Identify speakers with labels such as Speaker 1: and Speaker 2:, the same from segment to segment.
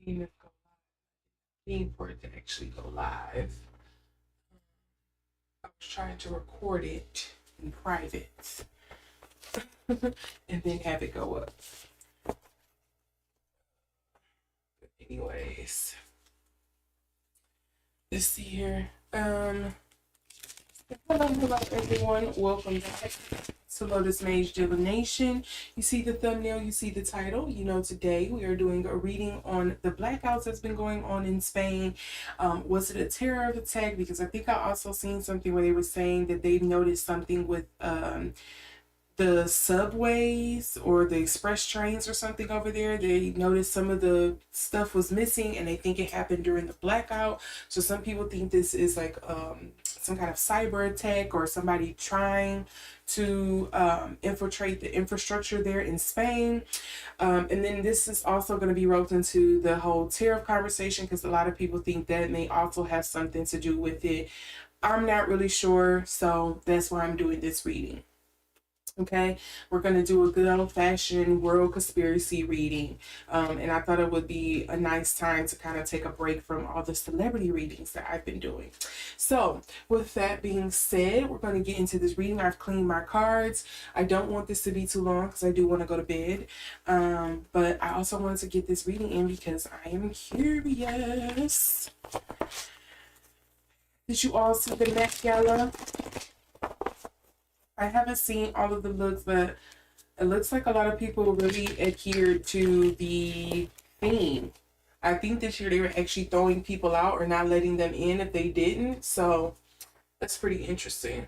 Speaker 1: Seeing it go live. Waiting for it to actually go live. I was trying to record it in private and then have it go up. But anyways, let's see here. Hello everyone. Welcome back to LotusMaje Divination. You see the thumbnail, you see the title. You know, today we are doing a reading on the blackouts that's been going on in Spain. Was it a terror attack? Because I think I also seen something where they were saying that they've noticed something with the subways or the express trains or something over there. They noticed some of the stuff was missing and they think it happened during the blackout. So some people think this is like some kind of cyber attack or somebody trying to infiltrate the infrastructure there in Spain. And then this is also going to be roped into the whole tariff conversation because a lot of people think that may also have something to do with it. I'm not really sure, so that's why I'm doing this reading. Okay, we're going to do a good old-fashioned world conspiracy reading, and I thought it would be a nice time to kind of take a break from all the celebrity readings that I've been doing. So with that being said, we're going to get into this reading. I've cleaned my cards. I don't want this to be too long because I do want to go to bed, but I also wanted to get this reading in because I am curious. Did you all see the Met Gala? I haven't seen all of the looks, but it looks like a lot of people really adhered to the theme. I think this year they were actually throwing people out or not letting them in if they didn't. So that's pretty interesting.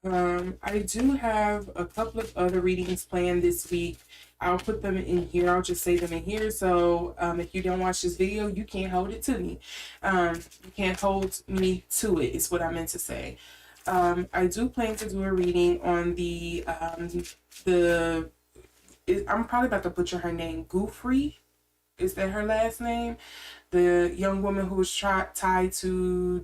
Speaker 1: I do have a couple of other readings planned this week. I'll put them in here. I'll just say them in here. So if you don't watch this video, you can't hold it to me. You can't hold me to it, is what I meant to say. I do plan to do a reading on I'm probably about to butcher her name. Goofrey? Is that her last name? The young woman who was tied to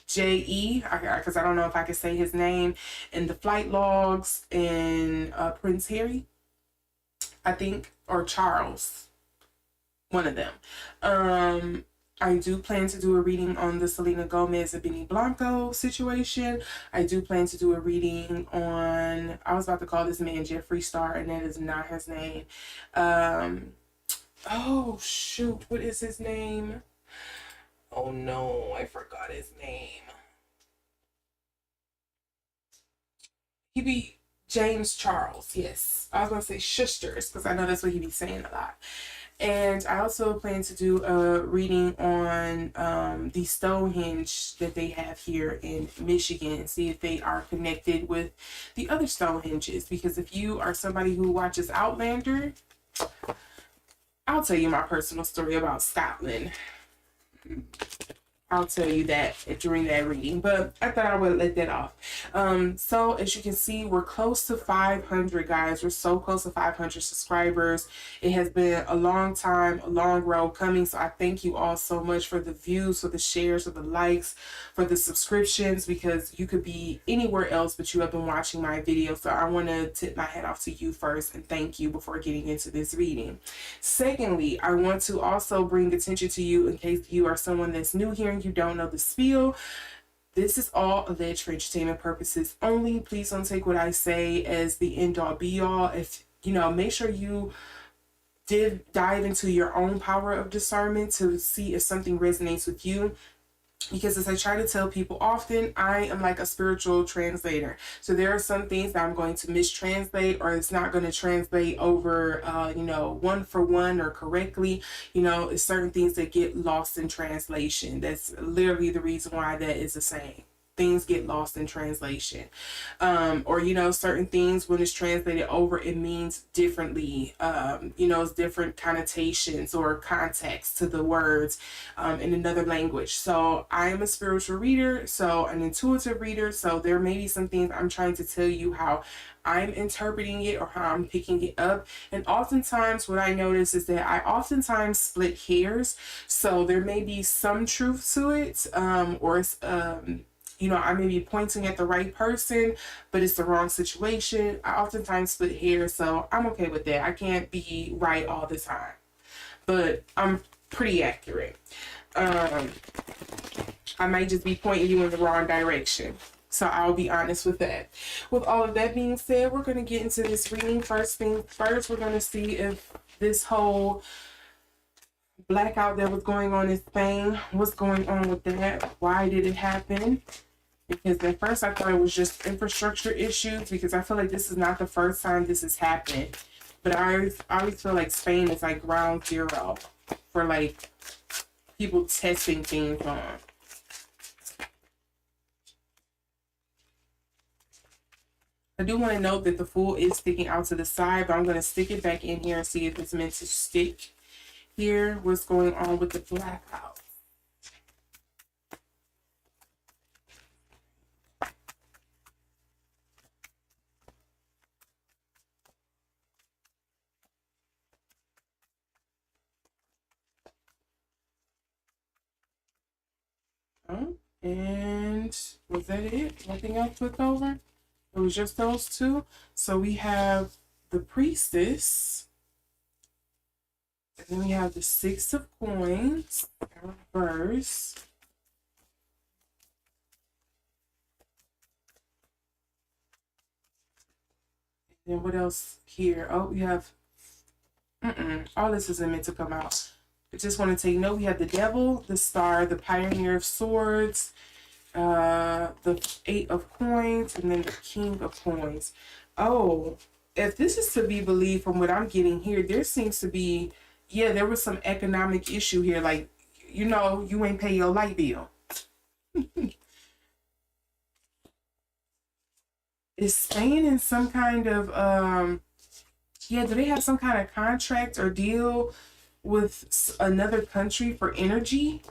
Speaker 1: J.E., because I don't know if I can say his name, and the flight logs, and Prince Harry, I think, or Charles, one of them. I do plan to do a reading on the Selena Gomez and Benny Blanco situation. I do plan to do a reading on, I was about to call this man Jeffree Star, and that is not his name. Oh, shoot, what is his name? Oh no, I forgot his name. He be James Charles, yes. I was gonna say Shusters because I know that's what he be saying a lot. And I also plan to do a reading on the Stonehenge that they have here in Michigan, see if they are connected with the other Stonehenges. Because if you are somebody who watches Outlander, I'll tell you my personal story about Scotland. I'll tell you that during that reading, but I thought I would let that off. So as you can see, we're close to 500, guys. We're so close to 500 subscribers. It has been a long time, a long road coming. So I thank you all so much for the views, for the shares, for the likes, for the subscriptions, because you could be anywhere else, but you have been watching my video. So I want to tip my hat off to you first and thank you before getting into this reading. Secondly, I want to also bring attention to you in case you are someone that's new here and you don't know the spiel. This is all alleged for entertainment purposes only. Please don't take what I say as the end all be all. If you know, make sure you did dive into your own power of discernment to see if something resonates with you. Because as I try to tell people often, I am like a spiritual translator. So there are some things that I'm going to mistranslate, or it's not going to translate over, you know, one for one or correctly. You know, it's certain things that get lost in translation. That's literally the reason why that is a saying. Things get lost in translation. Or, you know, certain things when it's translated over, it means differently. You know, it's different connotations or context to the words in another language. So I am a spiritual reader, so an intuitive reader. So there may be some things I'm trying to tell you how I'm interpreting it or how I'm picking it up. And oftentimes what I notice is that I oftentimes split hairs. So there may be some truth to it, or you know, I may be pointing at the right person, but it's the wrong situation. I oftentimes split hairs, so I'm okay with that. I can't be right all the time, but I'm pretty accurate. Um, I might just be pointing you in the wrong direction. So I'll be honest with that. With all of that being said, we're going to get into this reading. First thing first, we're going to see if this whole blackout that was going on in Spain, what's going on with that? Why did it happen? Because at first I thought it was just infrastructure issues, because I feel like this is not the first time this has happened. But I always feel like Spain is like ground zero for like people testing things on. I do want to note that the Fool is sticking out to the side, but I'm going to stick it back in here and see if it's meant to stick here. What's going on with the blackout? Oh, and was that it? Nothing else flipped over? It was just those two. So we have the Priestess. And then we have the Six of Coins in reverse. And then what else here? Oh, we have... all this isn't meant to come out. I just want to take note. We have the Devil, the Star, the Pioneer of Swords, the Eight of Coins, and then the King of Coins. Oh, if this is to be believed from what I'm getting here, there seems to be, yeah, there was some economic issue here. Like, you know, you ain't pay your light bill. Is Spain in some kind of, yeah, do they have some kind of contract or deal with another country for energy?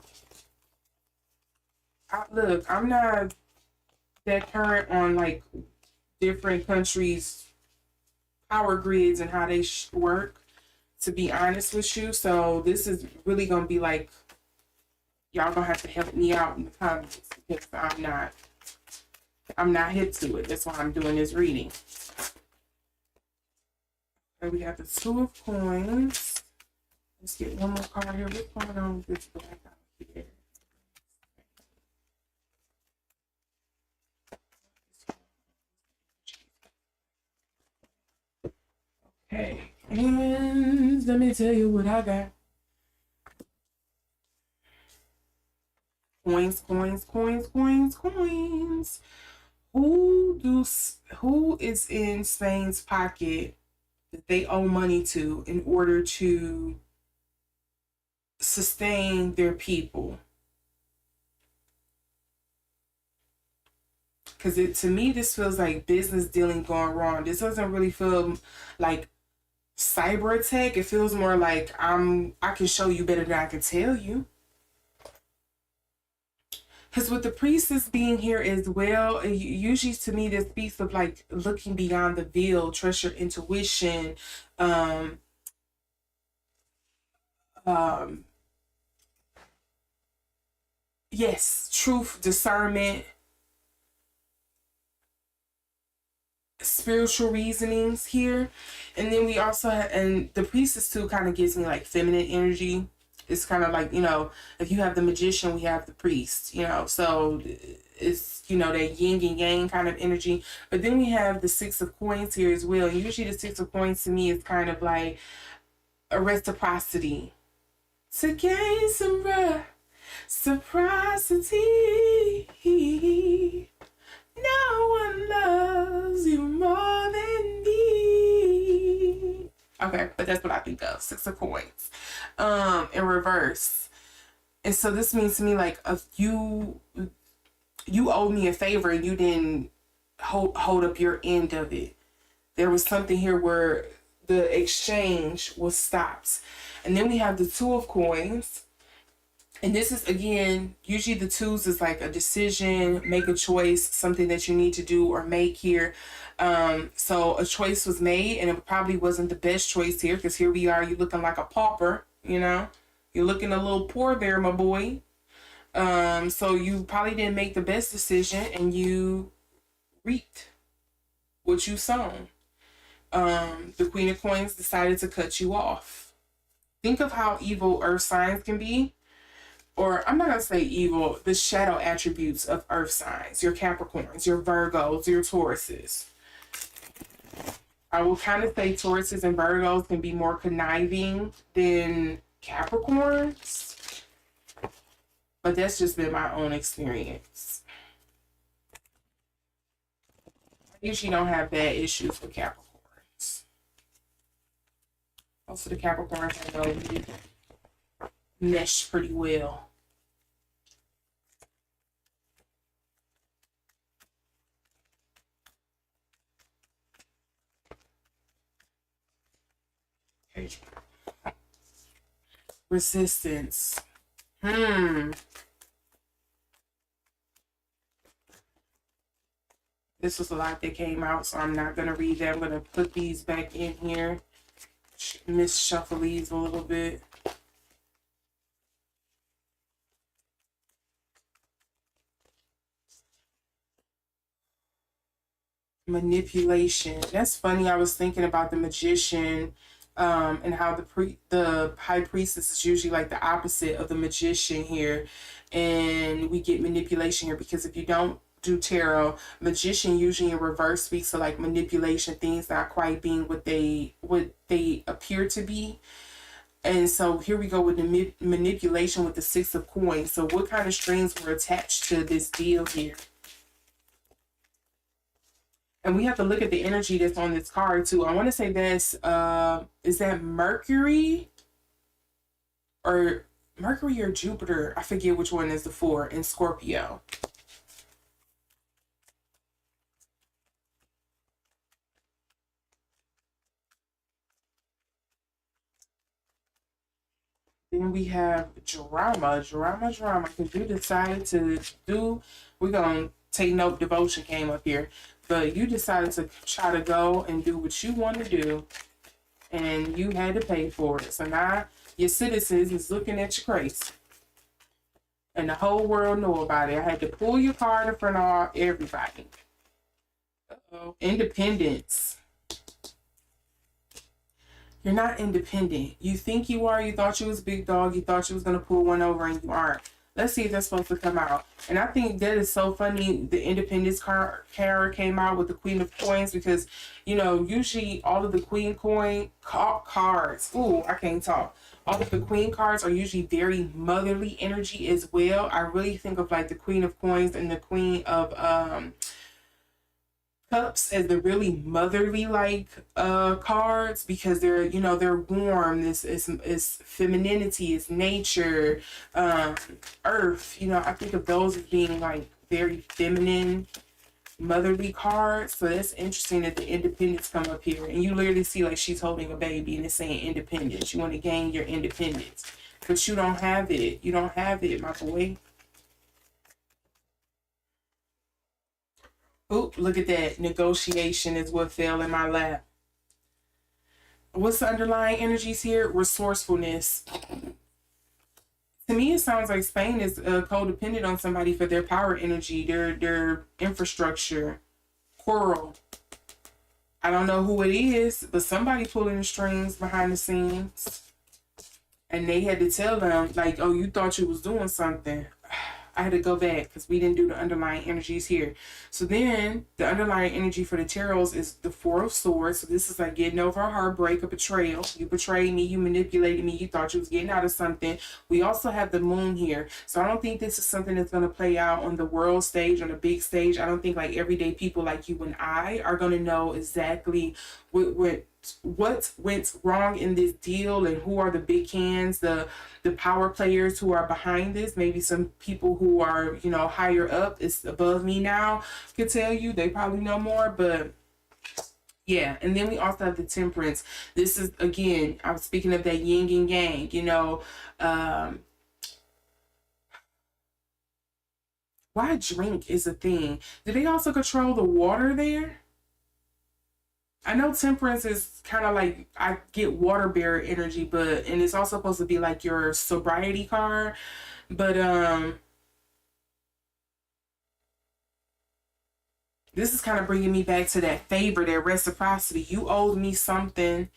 Speaker 1: Look, I'm not that current on like different countries' power grids and how they work, to be honest with you. So this is really gonna be like, y'all gonna have to help me out in the comments, because I'm not hip to it. That's why I'm doing this reading. And we have the Two of Coins. Let's get one more card here. What's going on with this blackout here? Okay, and let me tell you what I got. Coins, coins, coins, coins, coins. Who is in Spain's pocket that they owe money to in order to sustain their people? Because to me, this feels like business dealing gone wrong. This doesn't really feel like cyber attack. It feels more like I can show you better than I can tell you. Because with the Priestess being here as well, usually to me this speaks of like looking beyond the veil, trust your intuition, yes, truth, discernment, spiritual reasonings here. And then we also have, and the Priestess too kind of gives me like feminine energy. It's kind of like, you know, if you have the Magician, we have the Priest, you know, so it's, you know, that yin and yang kind of energy. But then we have the Six of Coins here as well. Usually the Six of Coins to me is kind of like a reciprocity. To gain some reciprocity. No one loves you more than me. Okay, but that's what I think of. Six of Coins. In reverse. And so this means to me like if you owed me a favor and you didn't hold up your end of it. There was something here where the exchange was stopped. And then we have the Two of Coins. And this is, again, usually the twos is like a decision, make a choice, something that you need to do or make here. So a choice was made, and it probably wasn't the best choice here, because here we are, you looking like a pauper, you know? You're looking a little poor there, my boy. So you probably didn't make the best decision and you reaped what you sown. The Queen of Coins decided to cut you off. Think of how evil earth signs can be. Or I'm not going to say evil, the shadow attributes of earth signs, your Capricorns, your Virgos, your Tauruses. I will kind of say Tauruses and Virgos can be more conniving than Capricorns, but that's just been my own experience. I usually don't have bad issues with Capricorns. Most of the Capricorns I know mesh pretty well. Okay. Resistance. This was a lot that came out, so I'm not going to read that. I'm going to put these back in here. Shuffle these a little bit. Manipulation. That's funny. I was thinking about the Magician, and how the High Priestess is usually like the opposite of the Magician here, and we get manipulation here because if you don't do tarot, Magician usually in reverse speaks to like manipulation, things not quite being what they appear to be. And so here we go with the manipulation with the Six of Coins. So what kind of strings were attached to this deal here? And we have to look at the energy that's on this card too. I want to say that's, is that Mercury or Jupiter? I forget which one is the 4 in Scorpio. Then we have drama, because you decided to do, we're going to take note, devotion came up here, but you decided to try to go and do what you want to do, and you had to pay for it. So now your citizens is looking at you crazy, and the whole world know about it. I had to pull your card in front of everybody. Uh-oh. Independence. You're not independent. You think you are. You thought you was a big dog. You thought you was going to pull one over and you aren't. Let's see if that's supposed to come out. And I think that is so funny. The independence card came out with the Queen of Coins because, you know, usually all of the Queen coin cards. Ooh, I can't talk. All of the Queen cards are usually very motherly energy as well. I really think of like the Queen of Coins and the Queen of Cups as the really motherly like cards because they're, you know, they're warm. This is femininity, is nature, earth. You know, I think of those as being like very feminine, motherly cards. So that's interesting that the independence come up here, and you literally see like she's holding a baby and it's saying independence. You want to gain your independence, but you don't have it. You don't have it, my boy. Oop, look at that. Negotiation is what fell in my lap. What's the underlying energies here? Resourcefulness. To me, it sounds like Spain is codependent on somebody for their power energy, their infrastructure. Coral. I don't know who it is, but somebody pulling the strings behind the scenes. And they had to tell them, like, oh, you thought you was doing something. I had to go back because we didn't do the underlying energies here. So then the underlying energy for the tarots is the Four of Swords. So this is like getting over a heartbreak, a betrayal. You betrayed me. You manipulated me. You thought you was getting out of something. We also have the moon here. So I don't think this is something that's going to play out on the world stage, on the big stage. I don't think like everyday people like you and I are going to know exactly what went wrong in this deal and who are the big hands, the power players who are behind this. Maybe some people who are, you know, higher up, it's above me now, could tell you. They probably know more, but yeah. And then we also have the Temperance. This is, again, I was speaking of that yin and yang, you know. Why drink is a thing. Do they also control the water there? I know Temperance is kind of like, I get water bearer energy, but, and it's also supposed to be like your sobriety card, but This is kind of bringing me back to that favor, that reciprocity. You owed me something.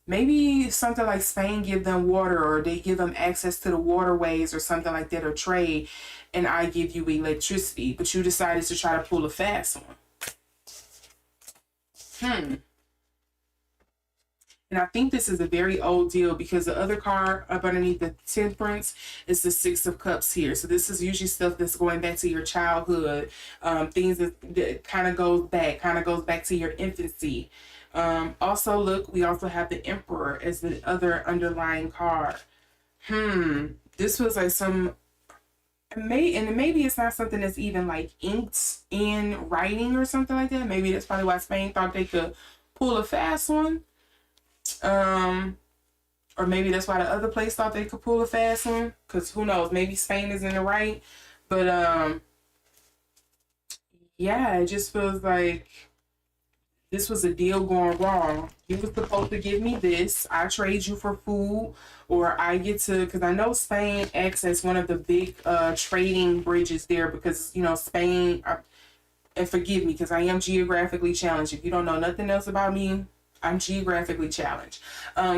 Speaker 1: Maybe something like Spain give them water, or they give them access to the waterways or something like that, or trade, and I give you electricity, but you decided to try to pull a fast one. And I think this is a very old deal, because the other card up underneath the Temperance is the Six of Cups here. So this is usually stuff that's going back to your childhood, things that kind of goes back to your infancy. Also, look, we also have the Emperor as the other underlying card. This was like some, maybe it's not something that's even like inked in writing or something like that. Maybe that's probably why Spain thought they could pull a fast one. Or maybe that's why the other place thought they could pull a fast one, because who knows, maybe Spain is in the right. But yeah, it just feels like this was a deal going wrong. You were supposed to give me this, I trade you for food, or I get to, because I know Spain acts as one of the big trading bridges there, because you know Spain, and forgive me because I am geographically challenged. If you don't know nothing else about me, I'm geographically challenged.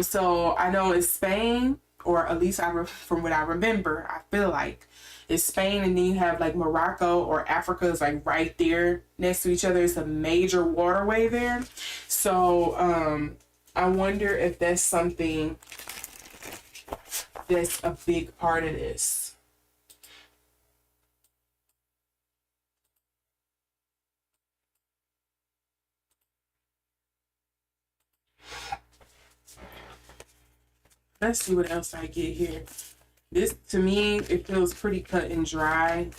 Speaker 1: So I know it's Spain, or at least from what I remember, I feel like it's Spain, and then you have like Morocco or Africa is like right there next to each other. It's a major waterway there. So I wonder if that's something that's a big part of this. Let's see what else I get here. This, to me, it feels pretty cut and dry.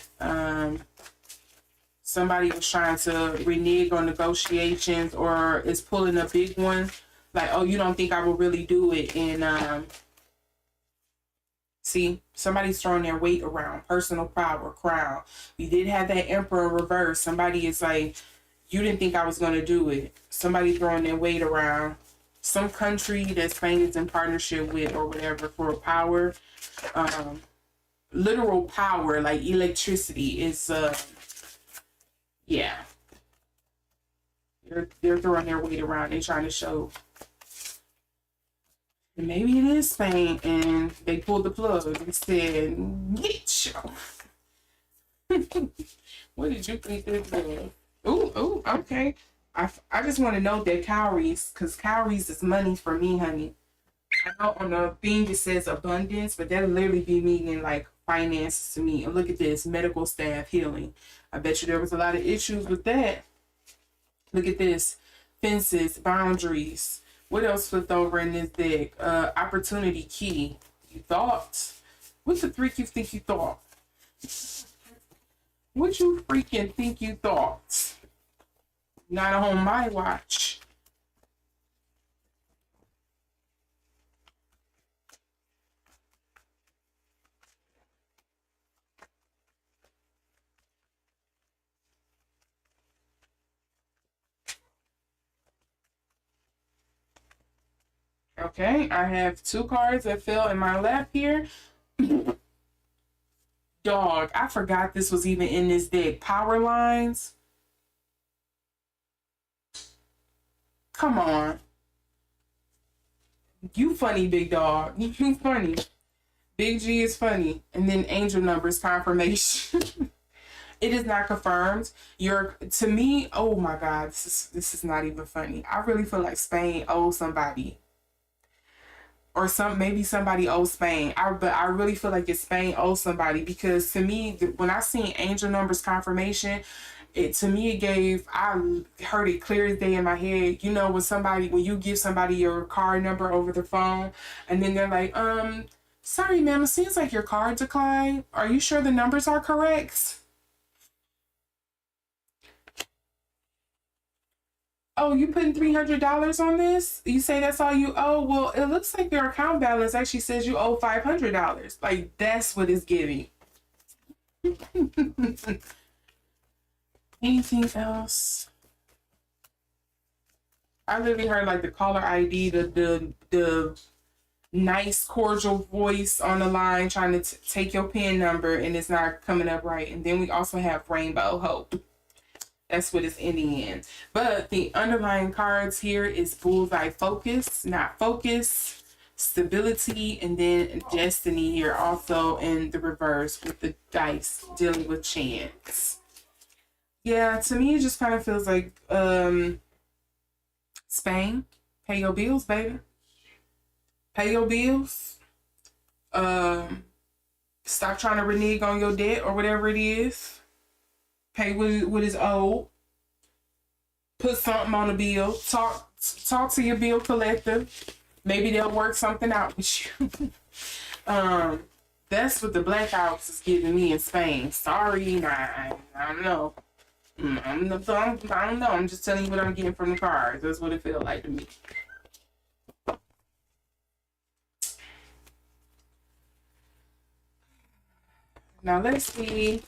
Speaker 1: Somebody was trying to renege on negotiations, or is pulling a big one. Like, oh, you don't think I will really do it? And see, somebody's throwing their weight around. Personal power, crown. We did have that Emperor reverse. Somebody is like, you didn't think I was going to do it. Somebody throwing their weight around. Some country that Spain is in partnership with or whatever for power, literal power, like electricity is, yeah. They're throwing their weight around. They're trying to show. And maybe it is Spain, and they pulled the plug and said, get you. What did you think this was? Ooh, okay. I just want to know that calories, because calories is money for me, honey. I know on the thing it says abundance, but that'll literally be meaning like finances to me. And look at this, medical staff healing. I bet you there was a lot of issues with that. Look at this, fences, boundaries. What else flipped over in this deck? Opportunity key. You thought? What the freak you think you thought? What you freaking think you thought? Not on my watch. Okay, I have two cards that fell in my lap here. Dog, I forgot this was even in this deck. Power lines. Come on. You funny, big dog. You funny. Big G is funny. And then angel numbers confirmation. It is not confirmed. To me, oh my God, this is not even funny. I really feel like Spain owes somebody. Or maybe somebody owes Spain. But I really feel like it's Spain owes somebody, because to me, when I seen angel numbers confirmation, I heard it clear as day in my head. You know, when you give somebody your card number over the phone, and then they're like, sorry ma'am, it seems like your card declined. Are you sure the numbers are correct? Oh, you putting $300 on this? You say that's all you owe? Well, it looks like your account balance actually says you owe $500. Like, that's what it's giving. Anything else? I literally heard like the caller ID, the nice cordial voice on the line trying to take your PIN number, and it's not coming up right. And then we also have Rainbow Hope. That's what it's ending in. But the underlying cards here is bullseye focus, not focus, stability, and then destiny here also in the reverse with the dice dealing with chance. Yeah, to me it just kind of feels like Spain, pay your bills, baby. Pay your bills. Stop trying to renege on your debt or whatever it is. Pay what is owed. Put something on a bill. Talk to your bill collector. Maybe they'll work something out with you. That's what the Blackouts is giving me in Spain. Sorry, I don't know. I don't know. I'm just telling you what I'm getting from the cards. That's what it feels like to me. Now let's see.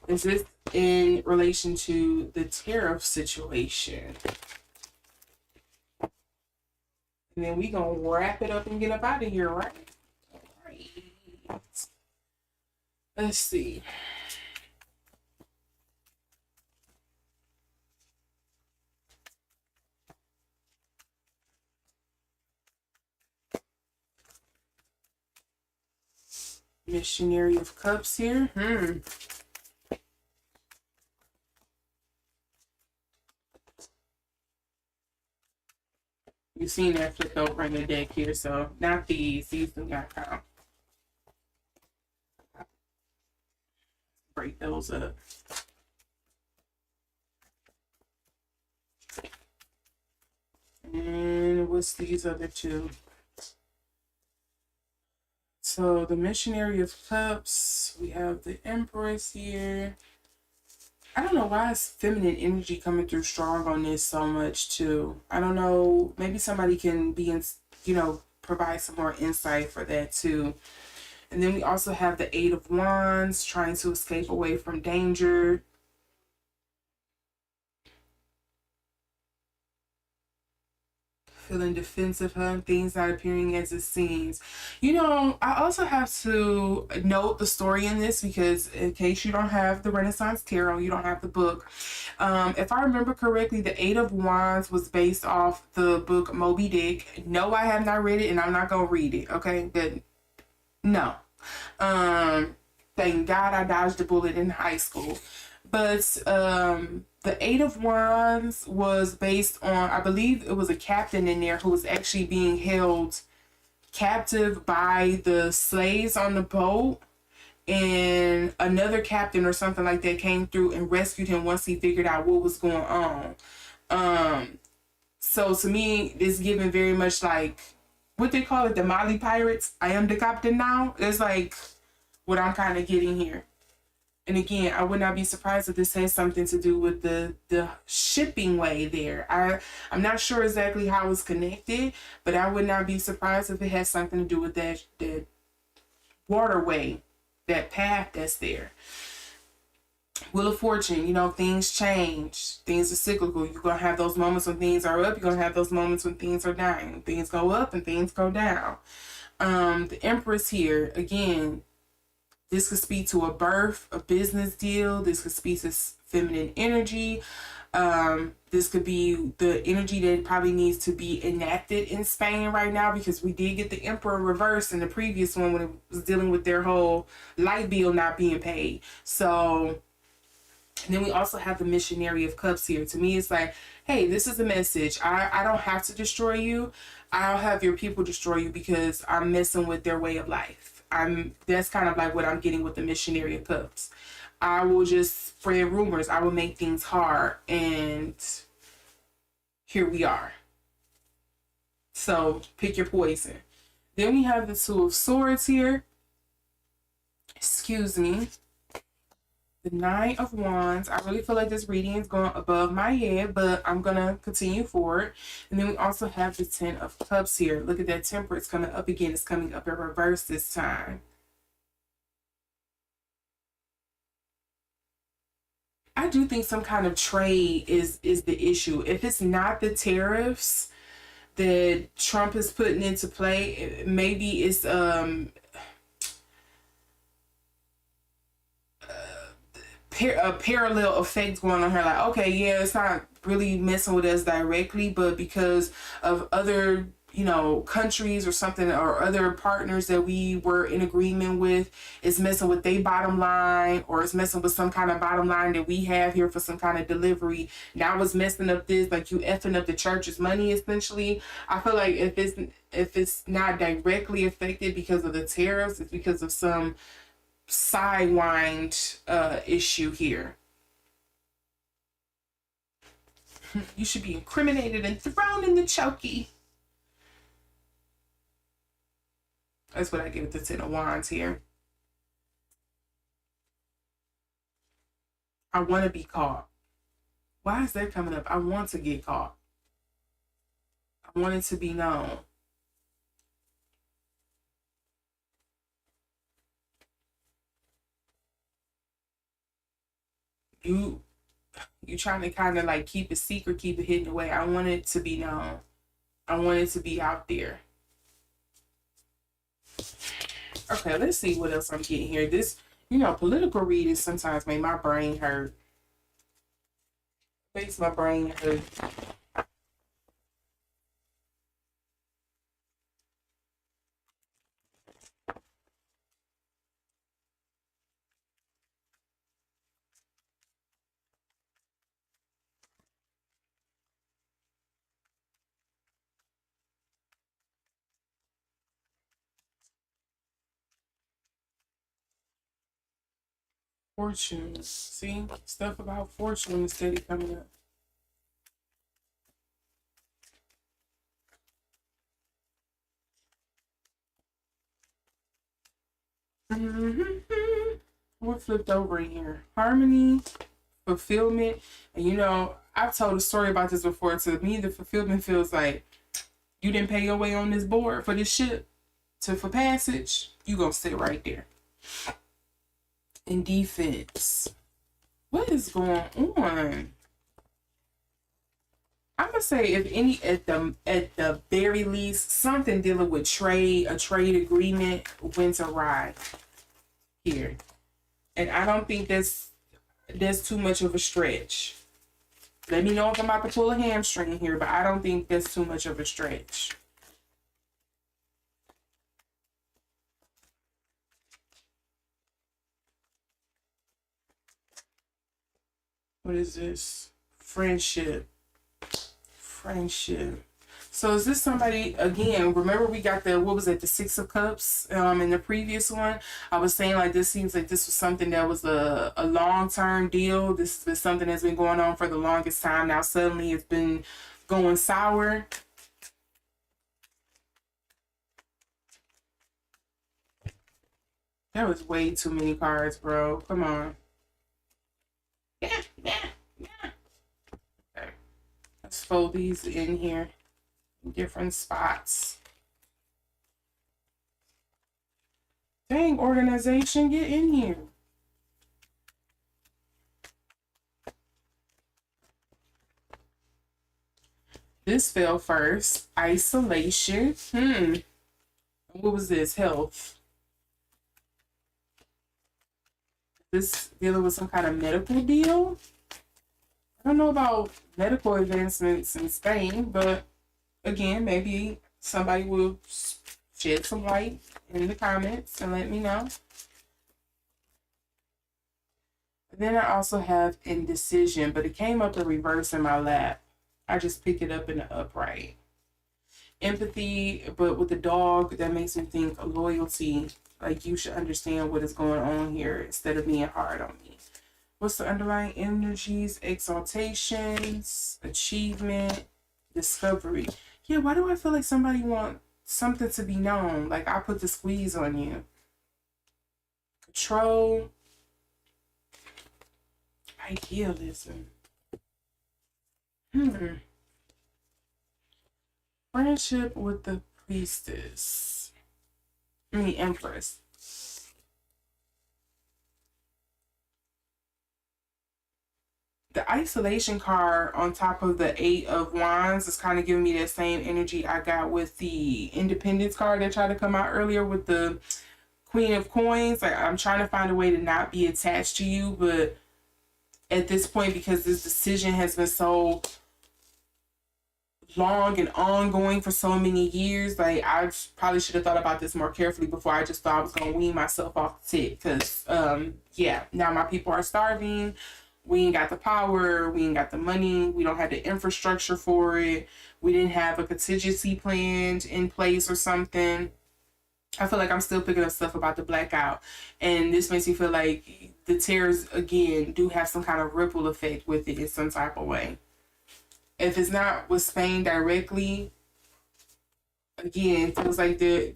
Speaker 1: Is this in relation to the tariff situation? And then we gonna wrap it up and get up out of here, right? All right. Let's see. Missionary of Cups here. You've seen that flip over in the deck here, so not these. These do not count. Break those up. And what's these other two? So the Missionary of Cups, we have the Empress here. I don't know why is feminine energy coming through strong on this so much too. I don't know. Maybe somebody can be in, provide some more insight for that too. And then we also have the Eight of Wands, trying to escape away from danger. Feeling defensive, things not appearing as it seems. I also have to note the story in this because in case you don't have the Renaissance Tarot, you don't have the book. If I remember correctly, the Eight of Wands was based off the book Moby Dick. No, I have not read it and I'm not going to read it. Okay, good. No. Thank God I dodged a bullet in high school. But the Eight of Wands was based on, I believe it was a captain in there who was actually being held captive by the slaves on the boat. And another captain or something like that came through and rescued him once he figured out what was going on. So to me, it's given very much like, what they call it, the Mali Pirates. I am the captain now. It's like what I'm kind of getting here. And again, I would not be surprised if this has something to do with the shipping way there. I'm not sure exactly how it's connected, but I would not be surprised if it has something to do with that waterway, that path that's there. Wheel of Fortune, things change. Things are cyclical. You're going to have those moments when things are up. You're going to have those moments when things are down. Things go up and things go down. The Empress here, again, this could speak to a birth, a business deal. This could speak to feminine energy. This could be the energy that probably needs to be enacted in Spain right now because we did get the Emperor reversed in the previous one when it was dealing with their whole light bill not being paid. So, and then we also have the Missionary of Cups here. To me, it's like, hey, this is a message. I don't have to destroy you. I'll have your people destroy you because I'm messing with their way of life. That's kind of like what I'm getting with the Missionary of Cups. I will just spread rumors. I will make things hard. And here we are. So pick your poison. Then we have the Two of Swords here. Excuse me. The Nine of Wands. I really feel like this reading is going above my head, but I'm going to continue forward. And then we also have the Ten of Cups here. Look at that Temperance coming up again. It's coming up in reverse this time. I do think some kind of trade is the issue. If it's not the tariffs that Trump is putting into play, maybe it's a parallel effect going on here. Like, okay, yeah, it's not really messing with us directly, but because of other, you know, countries or something, or other partners that we were in agreement with, is messing with their bottom line, or it's messing with some kind of bottom line that we have here for some kind of delivery. Now it's messing up this, like you effing up the church's money essentially. I feel like if it's not directly affected because of the tariffs, it's because of some sidewind issue here. You should be incriminated and thrown in the chokey. That's what I give the Ten of Wands here. I want to be caught. Why is that coming up? I want to get caught. I want it to be known. You trying to kind of like keep it secret, keep it hidden away. I want it to be known. I want it to be out there. Okay, let's see what else I'm getting here. This, you know, political readings sometimes make my brain hurt. Makes my brain hurt. Fortune. See? Stuff about fortune is steady coming up. What flipped over in here? Harmony, fulfillment. And you know, I've told a story about this before. To me, the fulfillment feels like you didn't pay your way on this board for this ship for passage. You gonna sit right there. In defense. What is going on? I'm gonna say, if any, at the very least, something dealing with trade, a trade agreement went awry here. And I don't think that's too much of a stretch. Let me know if I'm about to pull a hamstring here, but I don't think that's too much of a stretch. What is this? Friendship. Friendship. So is this somebody, again, remember we got the, what was it, the Six of Cups in the previous one? I was saying, like, this seems like this was something that was a long-term deal. This has been something that's been going on for the longest time. Now suddenly it's been going sour. That was way too many cards, bro. Come on. Yeah. Okay. Let's fold these in here. Different spots. Dang, organization, get in here. This fell first. Isolation. What was this? Health. This dealing with some kind of medical deal? I don't know about medical advancements in Spain, but again, maybe somebody will shed some light in the comments and let me know. Then I also have indecision, but it came up in reverse in my lap. I just picked it up in the upright. Empathy, but with the dog, that makes me think loyalty. Like, you should understand what is going on here instead of being hard on me. What's the underlying energies? Exaltations, achievement, discovery. Yeah, why do I feel like somebody wants something to be known? Like, I put the squeeze on you. Control. Idealism. Friendship with the priestess. Empress. The isolation card on top of the Eight of Wands is kind of giving me that same energy I got with the Independence card that tried to come out earlier with the Queen of Coins. Like, I'm trying to find a way to not be attached to you, but at this point, because this decision has been so long and ongoing for so many years, like I probably should have thought about this more carefully before I just thought I was gonna wean myself off the tip. Because yeah, now my people are starving. We ain't got the power, we ain't got the money, we don't have the infrastructure for it, we didn't have a contingency plan in place or something. I feel like I'm still picking up stuff about the blackout, and this makes me feel like the tariffs again do have some kind of ripple effect with it in some type of way. If it's not with Spain directly, again, feels like we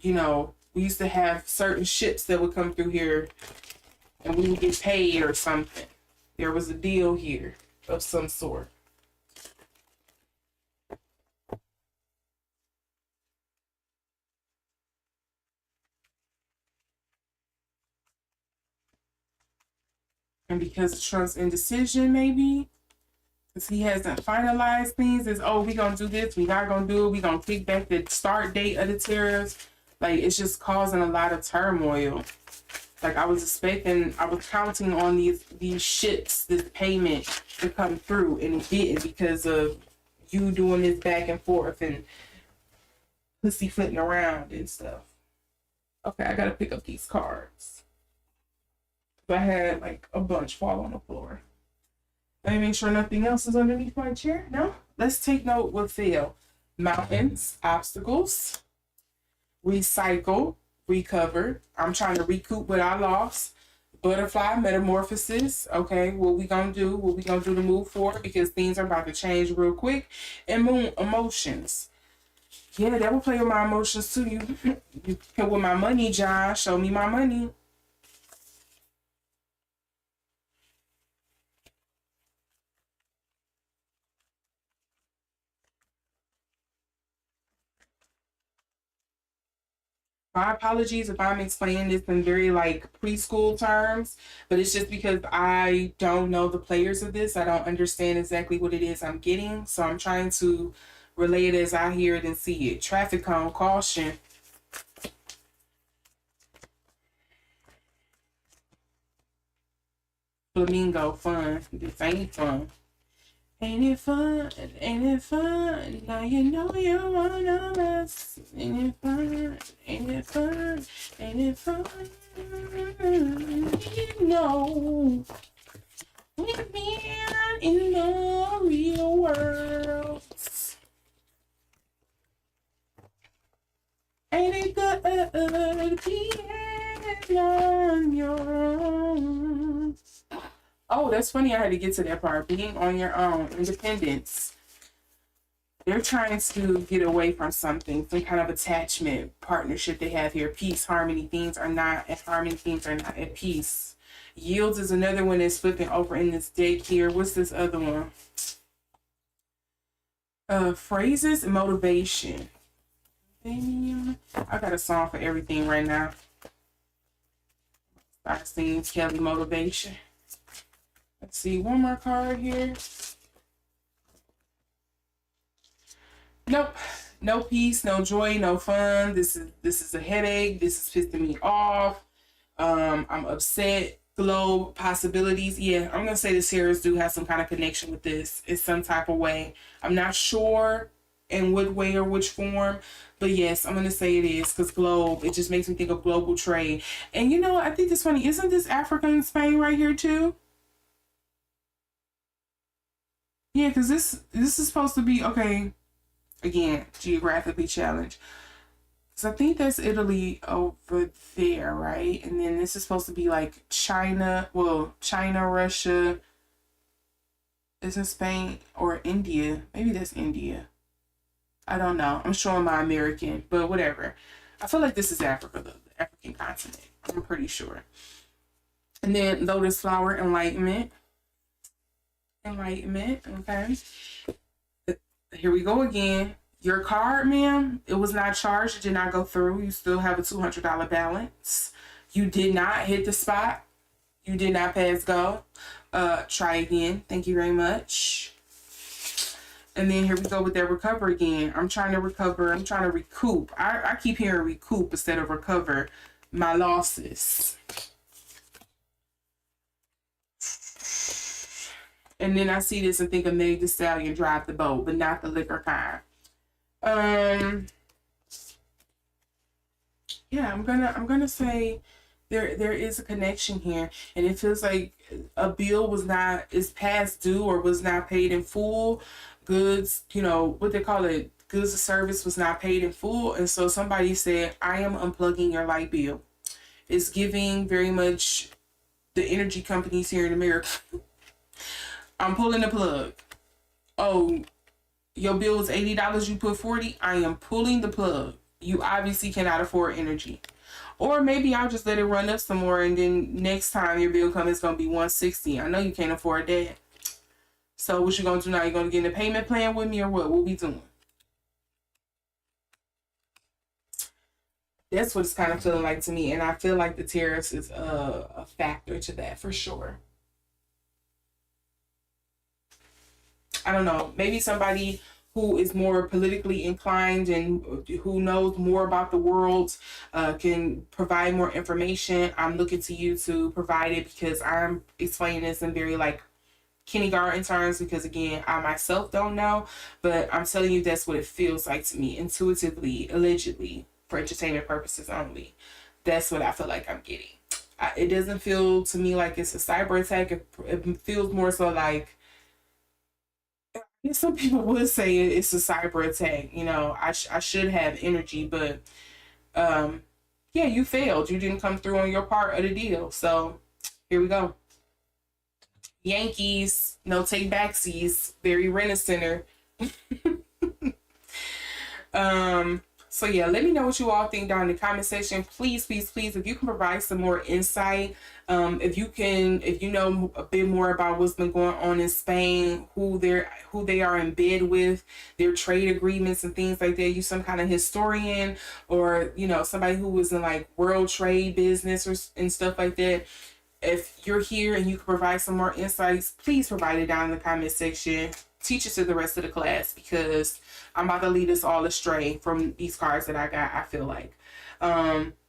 Speaker 1: used to have certain ships that would come through here and we would get paid or something. There was a deal here of some sort. And because of Trump's indecision, maybe, because he hasn't finalized things, is, oh, we gonna do this, we not gonna do it, we gonna kick back the start date of the tariffs. Like, it's just causing a lot of turmoil. Like, I was counting on these ships, this payment to come through, and it didn't because of you doing this back and forth and pussyfooting around and stuff. Okay, I gotta pick up these cards. I had like a bunch fall on the floor. Let me make sure nothing else is underneath my chair. No? Let's take note what fail. Mountains, obstacles, recycle, recover. I'm trying to recoup what I lost. Butterfly, metamorphosis. Okay, what we gonna do? What we gonna do to move forward? Because things are about to change real quick. And moon, emotions. Yeah, that will play with my emotions too. You play with my money, John. Show me my money. My apologies if I'm explaining this in very like preschool terms, but it's just because I don't know the players of this. I don't understand exactly what it is I'm getting. So I'm trying to relay it as I hear it and see it. Traffic cone, caution. Flamingo, fun. This ain't fun. Ain't it fun? Ain't it fun? Now you know you're one of us. Ain't it fun? Ain't it fun? Ain't it fun? You know, we've been in the real world. Ain't it good being on your own? Oh, that's funny. I had to get to that part. Being on your own, independence. They're trying to get away from something, some kind of attachment, partnership they have here. Peace, harmony. Things are not at harmony. Things are not at peace. Yields is another one that's flipping over in this deck here. What's this other one? Phrases, motivation. I got a song for everything right now. Start singing Kelly motivation. Let's see, one more card here. Nope. No peace, no joy, no fun. This is a headache. This is pissing me off. I'm upset. Globe possibilities. Yeah, I'm gonna say the series do have some kind of connection with this in some type of way. I'm not sure in what way or which form, but yes, I'm gonna say it is, because globe, it just makes me think of global trade. And you know what? I think it's funny. Isn't this Africa and Spain right here too? Yeah, because this is supposed to be, okay, again, geographically challenged. Because I think that's Italy over there, right? And then this is supposed to be like China, well, China, Russia, isn't Spain, or India. Maybe that's India. I don't know. I'm showing my American, but whatever. I feel like this is Africa, the African continent. I'm pretty sure. And then lotus flower, enlightenment. Enlightenment, okay. Here we go again. Your card, ma'am, it was not charged. It did not go through. You still have a $200 balance. You did not hit the spot. You did not pass go. Try again. Thank you very much. And then here we go with that recover again. I'm trying to recover. I'm trying to recoup. I keep hearing recoup instead of recover my losses. And then I see this and think of Meg Thee Stallion drive the boat, but not the liquor kind. Yeah, I'm gonna say there is a connection here, and it feels like a bill is past due or was not paid in full. Goods, what they call it, goods or service was not paid in full, and so somebody said, I am unplugging your light bill. It's giving very much the energy companies here in America. I'm pulling the plug. Oh, your bill was $80, you put $40. I am pulling the plug. You obviously cannot afford energy. Or maybe I'll just let it run up some more, and then next time your bill comes, it's gonna be $160. I know you can't afford that. So what you gonna do now? You gonna get in a payment plan with me, or what? What we doing? That's what it's kind of feeling like to me, and I feel like the tariffs is a factor to that for sure. I don't know. Maybe somebody who is more politically inclined and who knows more about the world can provide more information. I'm looking to you to provide it, because I'm explaining this in very like kindergarten terms, because again, I myself don't know, but I'm telling you that's what it feels like to me intuitively, allegedly, for entertainment purposes only. That's what I feel like I'm getting. It doesn't feel to me like it's a cyber attack. It feels more so like, some people would say it's a cyber attack. I should have energy, but yeah, you failed. You didn't come through on your part of the deal. So here we go. Yankees, no take backsies, very Rent-A-Center. So yeah, let me know what you all think down in the comment section. Please, please, please, if you can provide some more insight, if you know a bit more about what's been going on in Spain, who they are in bed with, their trade agreements and things like that. You some kind of historian, or somebody who was in like world trade business and stuff like that. If you're here and you can provide some more insights, please provide it down in the comment section. Teach it to the rest of the class, because I'm about to lead us all astray from these cards that I got, I feel like.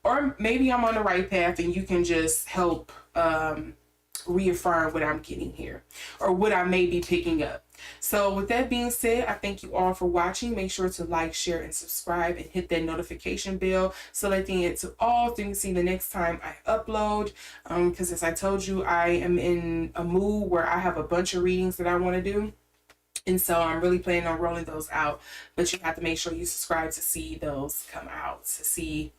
Speaker 1: Or maybe I'm on the right path and you can just help reaffirm what I'm getting here, or what I may be picking up. So with that being said, I thank you all for watching. Make sure to like, share, and subscribe, and hit that notification bell, selecting it to all so you can see the next time I upload. Because as I told you, I am in a mood where I have a bunch of readings that I want to do. And so I'm really planning on rolling those out, but you have to make sure you subscribe to see those come out,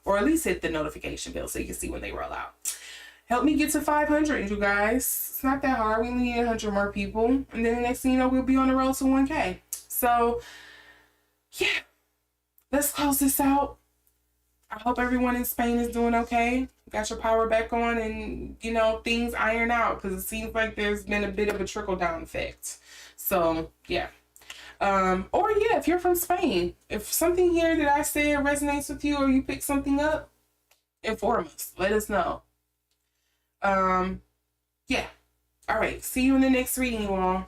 Speaker 1: or at least hit the notification bell so you can see when they roll out. Help me get to 500, you guys. It's not that hard. We only need 100 more people, and then the next thing you know, we'll be on the road to 1K. So yeah, let's close this out. I hope everyone in Spain is doing okay. Got your power back on, and things iron out, because it seems like there's been a bit of a trickle down effect. So yeah. Or yeah, if you're from Spain, if something here that I said resonates with you, or you pick something up, inform us. Let us know. Yeah. All right. See you in the next reading, you all.